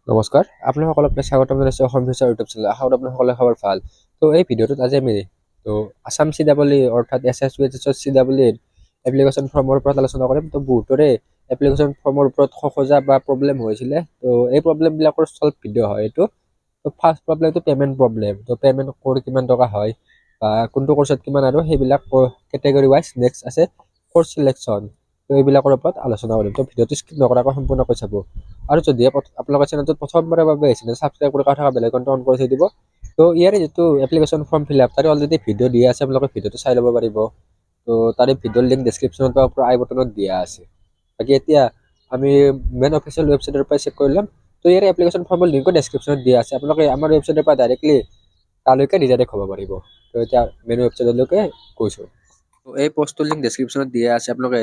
নমস্কাৰ, আপোনালোকক স্বাগতম জনাইছোঁ অসম ফিউচাৰ ইউটিউব চেনেল। আশা কৰোঁ আপোনালোকৰ খবৰ ভাল। তো এই ভিডিঅ'টোত আজি আমি আছাম CEE অৰ্থাৎ SSBHS CEE এপ্লিকেশ্যন ফৰ্মৰ ওপৰত আলোচনা কৰিম। তো বহুতৰে এপ্লিকেশ্যন ফৰ্মৰ ওপৰত খোজা বা প্ৰব্লেম হৈছিলে। তো এই প্ৰব্লেমবিলাকৰ সলভ ভিডিঅ' হয় এইটো। তো ফাৰ্ষ্ট প্ৰব্লেমটো পে'মেণ্ট প্ৰব্লেম। তো পে'মেণ্ট কৰি কিমান টকা হয় বা কোনটো কোৰ্চত কিমান আৰু সেইবিলাক কেটেগৰী ৱাইজ। নেক্সট আছে কোৰ্চ চিলেকশ্যন। তো এইবিলাকৰ ওপৰত আলোচনা কৰিম। তো ভিডিঅ'টো স্কিপ নকৰাকৈ সম্পূৰ্ণকৈ চাব। আৰু যদি আপোনালোকৰ চেনেলটোত প্ৰথমবাৰৰ বাবে আহিছে ছাবস্ক্ৰাইব কৰি থকা বেল আইকনটো অন কৰি থৈ দিব। তো ইয়াৰে যিটো এপ্লিকেশ্যন ফৰ্ম ফিল আপ তাৰে অলৰেডি ভিডিঅ' দিয়া আছে, আপোনালোকে ভিডিঅ'টো চাই ল'ব পাৰিব। তো তাৰে ভিডিঅ'ৰ লিংক ডেছক্ৰিপশ্যনত বা ওপৰৰ আই বটনত দিয়া আছে। বাকী এতিয়া আমি মেইন অফিচিয়েল ৱেবছাইটৰ পৰা চেক কৰি ল'ম। তো ইয়াৰে এপ্লিকেশ্যন ফৰ্মৰ লিংকো ডেছক্ৰিপশ্যনত দিয়া আছে, আপোনালোকে আমাৰ ৱেবছাইটৰ পৰা ডাইৰেক্টলি তালৈকে ৰিডাইৰেক্ট হ'ব পাৰিব। তো এতিয়া মেইন ৱেবছাইটলৈকে গৈছোঁ। তো এই পষ্টটোৰ লিংক ডেছক্ৰিপশ্যনত দিয়া আছে, আপোনালোকে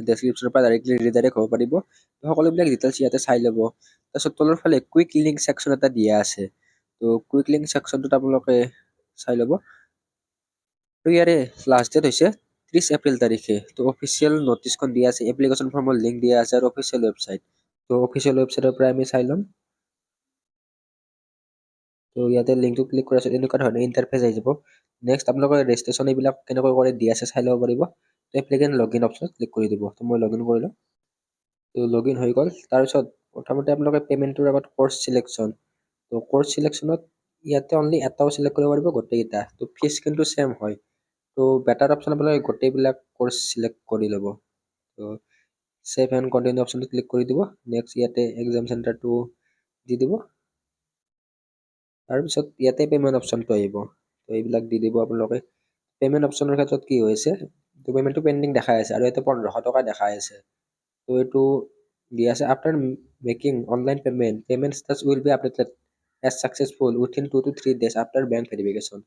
ডেছক্ৰিপশ্যনৰ পৰা ডাইৰেক্টলি ৰিডাইৰেক্ট হ'ব পাৰিব। তো সকলোবিলাক ডিটেইলছ ইয়াতে চাই ল'ব। তাৰপিছত তলৰ ফালে কুইক লিংক ছেকশ্যন এটা দিয়া আছে। তো কুইক লিংক ছেকশ্যনটোত আপোনালোকে চাই ল'ব। তো ইয়াৰে লাষ্ট ডেট হৈছে 30 এপ্ৰিল তাৰিখে। তো অফিচিয়েল নটিচখন দিয়া আছে, এপ্লিকেশ্যন ফৰ্মৰ লিংক দিয়া আছে আৰু অফিচিয়েল ৱেবছাইট। তো অফিচিয়েল ৱেবছাইটৰ পৰা আমি চাই ল'ম। তো ইয়াতে লিংকটো ক্লিক কৰাৰ পিছত এনেকুৱা ধৰণৰ ইণ্টাৰফেচ আহি যাব। নেক্সট আপোনালোকে ৰেজিষ্ট্ৰেশ্যন এইবিলাক কেনেকৈ কৰে দি আছে চাই ল'ব পাৰিব। তো এপ্লিকেণ্ট লগইন অপশ্যনত ক্লিক কৰি দিব। তো মই লগইন কৰিলোঁ। তো লগইন হৈ গ'ল। তাৰপিছত প্ৰথমতে আপোনালোকে পে'মেণ্টটোৰ আগত কোৰ্চ চিলেকশ্যন। তো কোৰ্চ চিলেকশ্যনত ইয়াতে অনলি এটাও চিলেক্ট কৰিব পাৰিব, গোটেইকেইটা। তো ফিজ কিন্তু ছেম হয়। তো বেটাৰ অপশ্যন আপোনালোকে গোটেইবিলাক কোৰ্চ চিলেক্ট কৰি ল'ব। তো ছেভ এণ্ড কণ্টিনিউ অপশ্যনটো ক্লিক কৰি দিব। নেক্সট ইয়াতে এক্সাম চেণ্টাৰটো দি দিব। তাৰপিছত ইয়াতে পে'মেণ্ট অপশ্যনটো আহিব। তো এইবিলাক দি দিব আপোনালোকে। পে'মেণ্ট অপশ্যনৰ ক্ষেত্ৰত কি হৈছে, তো পে'মেণ্টটো পেণ্ডিং দেখাই আছে আৰু ইয়াতে 1500 টকা দেখাই আছে। তো এইটো দি আছে after making online payment status will be updated as successful within 2 to 3 days after bank verification.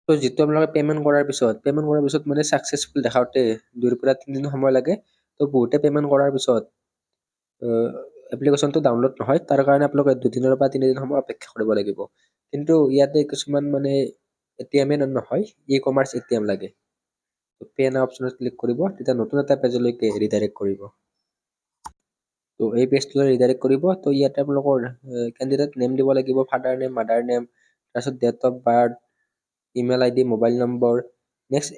তো যিটো আপোনালোকে পে'মেণ্ট কৰাৰ পিছত মানে ছাকচেছফুল দেখাওঁতে 2 পৰা 3 দিন সময় লাগে। তো বহুতে পে'মেণ্ট কৰাৰ পিছত এপ্লিকেশ্যনটো ডাউনলোড নহয়, তাৰ কাৰণে আপোনালোকে 2 দিনৰ পৰা 3 দিন সময় অপেক্ষা কৰিব লাগিব। কিন্তু ইয়াতে কিছুমান মানে ATM নহয়, ই-কমাৰ্চ ATM লাগে। তো পে' নাও অপশ্যনত ক্লিক কৰিব, তেতিয়া নতুন এটা পেজলৈকে ৰিডাইৰেক্ট কৰিব। তো এই পেজটোলৈ ৰিডাইৰেক্ট কৰিব। তো ইয়াতে আপোনালোকৰ কেণ্ডিডেট নেম দিব লাগিব, ফাদাৰ নেম, মাদাৰ নেম, তাৰপিছত date of birth, email ID, mobile number. Next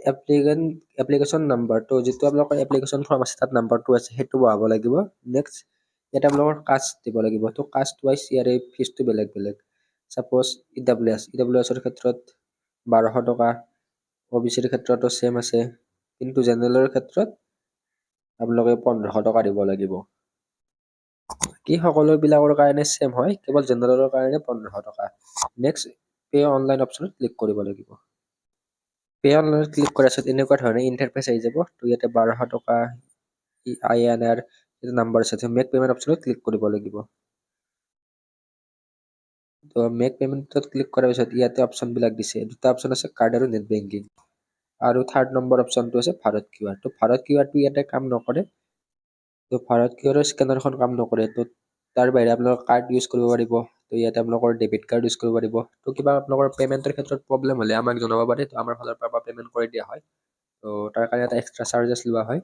application number. তো যিটো আপোনালোকৰ এপ্লিকেশ্যন ফৰ্ম আছে তাত নাম্বাৰটো আছে সেইটো বহাব লাগিব। নেক্সট ইয়াতে আপোনালোকৰ কাষ্ট দিব লাগিব। তো কাষ্ট ৱাইজ ইয়াৰে ফিজটো বেলেগ বেলেগ। ছাপ'জ EWSৰ ক্ষেত্ৰত 1200 টকা, OBCৰ ক্ষেত্ৰতো ছেম আছে, কিন্তু জেনেৰেলৰ ক্ষেত্ৰত আপোনালোকে 1500 টকা দিব লাগিব। কি সকলোবিলাকৰ কাৰণে ছেম হয়, কেৱল জেনেৰেলৰ কাৰণে 1500 টকা। নেক্সট পে অনলাইন অপশ্যনত ক্লিক কৰিব লাগিব। পে অনলাইনত ক্লিক কৰাৰ পিছত এনেকুৱা ধৰণে ইণ্টাৰফেচ আহি যাব। তো ইয়াতে 1200 টকা INR নাম্বাৰ আছে, মেক পে'মেণ্ট অপশ্যনত ক্লিক কৰিব লাগিব। তো মেক পে'মেণ্টত ক্লিক কৰাৰ পিছত ইয়াতে অপশ্যনবিলাক দিছে, দুটা অপশ্যন আছে, কাৰ্ড আৰু নেট বেংকিং। আৰু থাৰ্ড নম্বৰ অপশ্যনটো আছে ভাৰত QR। তো ভাৰত QRটো ইয়াতে কাম নকৰে। তো ভাৰত QRৰ স্কেনাৰখন কাম নকৰে। তো তাৰ বাহিৰে আপোনালোকৰ কাৰ্ড ইউজ কৰিব পাৰিব। তো ইয়াতে আপোনালোকৰ ডেবিট কাৰ্ড ইউজ কৰিব পাৰিব। তো কিবা আপোনালোকৰ পে'মেণ্টৰ ক্ষেত্ৰত প্ৰব্লেম হ'লে আমাক জনাব পাৰে, তো আমাৰ ফালৰ পৰা পে'মেণ্ট কৰি দিয়া হয়। তো তাৰ কাৰণে এটা এক্সট্ৰা চাৰ্জেছ লোৱা হয়।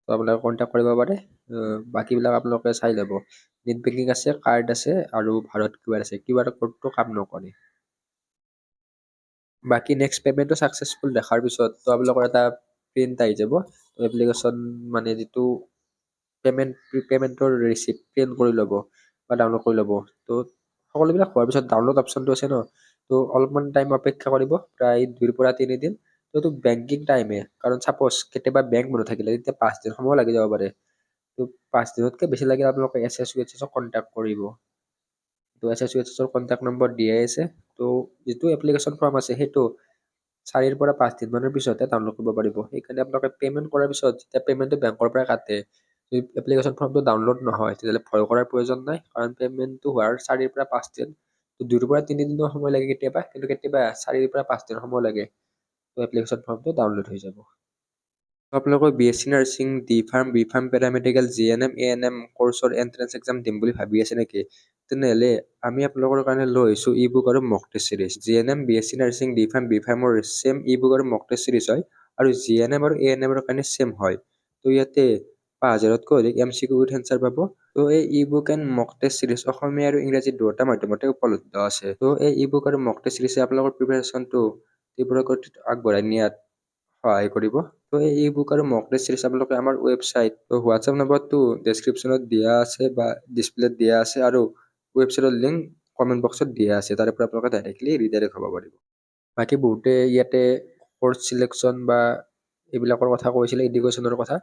তো আপোনালোকে কণ্টেক্ট কৰিব পাৰে। বাকীবিলাক আপোনালোকে চাই ল'ব। নেট বেংকিং আছে, কাৰ্ড আছে আৰু ভাৰত QR আছে। QR কোডটো কাম নকৰে। বাকী নেক্সট পে'মেণ্টটো ছাকচেছফুল দেখাৰ পিছত তো আপোনালোকৰ এটা প্ৰিণ্ট আহি যাব। এপ্লিকেশ্যন মানে যিটো পে'মেণ্টৰ ৰিচিপ্ট প্ৰিণ্ট কৰি ল'ব বা ডাউনলোড কৰি ল'ব। তো সকলোবিলাক হোৱাৰ পিছত ডাউনলোড অপশ্যনটো আছে ন, তো অলপমান টাইম অপেক্ষা কৰিব, প্ৰায় 2 পৰা 3 দিন। তো এইটো বেংকিং টাইমে, কাৰণ ছাপ'জ কেতিয়াবা বেংক বন্ধ থাকিলে তেতিয়া 5 দিন সময় লাগি যাব পাৰে। তো 5 দিনতকৈ বেছি লাগিলে আপোনালোকে SSBHSক কণ্টেক্ট কৰিব। তো SSBHSৰ কণ্টেক্ট নম্বৰ দিয়াই আছে। তো যিটো এপ্লিকেশ্যন ফৰ্ম আছে সেইটো 4 পৰা 5 দিনমানৰ পিছতহে ডাউনলোড কৰিব পাৰিব। সেইকাৰণে আপোনালোকে পে'মেণ্ট কৰাৰ পিছত যেতিয়া পে'মেণ্টটো বেংকৰ পৰা কাটে, যদি এপ্লিকেশ্যন ফৰ্মটো ডাউনলোড নহয় তেতিয়াহ'লে ভয় কৰাৰ প্ৰয়োজন নাই, কাৰণ পে'মেণ্টটো হোৱাৰ 4 পৰা 5 দিন, তো 2 পৰা 3 দিনৰ সময় লাগে কেতিয়াবা, কিন্তু কেতিয়াবা 4 পৰা 5 দিন সময় লাগে। তো এপ্লিকেশ্যন ফৰ্মটো ডাউনলোড হৈ যাব। আপোনালোকৰ BSc nursing, B.Pharm, paramedical, GNM, ANM কৰ্চৰ এণ্ট্ৰেন্স এক্সাম দিম বুলি ভাবি আছে নেকি? তেনেহ'লে আমি আপোনালোকৰ কাৰণে লৈ আহিছোঁ ই বুক আৰু mock test series. GNM, BSc nursing, B.Pharমৰ ছেম ই বুক আৰু মক টেষ্ট চিৰিজ হয়, আৰু GNM আৰু ANMৰ কাৰণে ছেম হয়। তো ইয়াতে 5000তকৈ অধিক MCQ উইথ এনচাৰ পাব। তো এই ebook and mock test series Asomiya আৰু ইংৰাজী দুয়োটা মাধ্যমতে উপলব্ধ আছে। তো এই ই বুক আৰু মক টেষ্ট চিৰিজে আপোনালোকৰ প্ৰিপাৰেচনটো তীব্ৰ গতিত আগবঢ়াই নিয়াত সহায় কৰিব। তো এই ই বুক আৰু মক টেষ্ট চিৰিজ আপোনালোকে আমাৰ ৱেবছাইট তো হোৱাটছএপ নম্বৰটো ডেছক্ৰিপশ্যনত দিয়া আছে বা ডিছপ্লেত দিয়া আছে আৰু ৱেবছাইটৰ লিংক কমেণ্ট বক্সত দিয়া আছে, তাৰে পৰা আপোনালোকে ডাইৰেক্টলি ৰিডাইৰেক্ট হ'ব পাৰিব। বাকী বহুতে ইয়াতে কোৰ্চ চিলেকশ্যন বা এইবিলাকৰ কথা কৈছিলে, এডুকেশ্যনৰ কথা।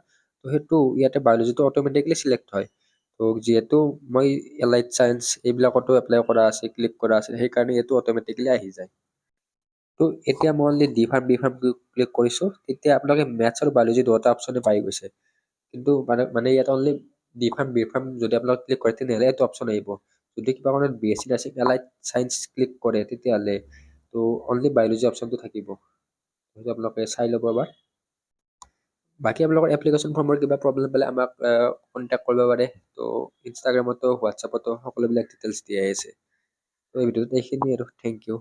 তো সেইটো ইয়াতে বায়'লজিটো অট'মেটিকলি চিলেক্ট হয়। তো যিহেতু মই এলাইড চায়েন্স এইবিলাকতো এপ্লাই কৰা আছে, ক্লিক কৰা আছে, সেইকাৰণে এইটো অট'মেটিকলি আহি যায়। তো এতিয়া মই only D pharm B pharm click কৰিছোঁ, তেতিয়া আপোনালোকে মেথছ আৰু বায়'লজি দুয়োটা অপশ্যনে পাই গৈছে। কিন্তু মানে ইয়াত only D pharm B pharm যদি আপোনালোকে ক্লিক কৰে তেনেহ'লে এইটো অপশ্যন আহিব। যদি কিবা কাৰণত BSc nursing allied science click কৰে তেতিয়াহ'লে তো অনলি বায়'লজি অপশ্যনটো থাকিব। সেইটো আপোনালোকে চাই ল'ব এবাৰ। বাকী আপোনালোকৰ এপ্লিকেশ্যন ফৰ্মৰ কিবা প্ৰব্লেম পালে আমাক কণ্টেক্ট কৰিব পাৰে। তো ইনষ্টাগ্ৰামতো হোৱাটছআপতো সকলোবিলাক ডিটেইলছ দিয়াই আছে। তো এই ভিডিঅ'টোত এইখিনি আৰু, থেংক ইউ।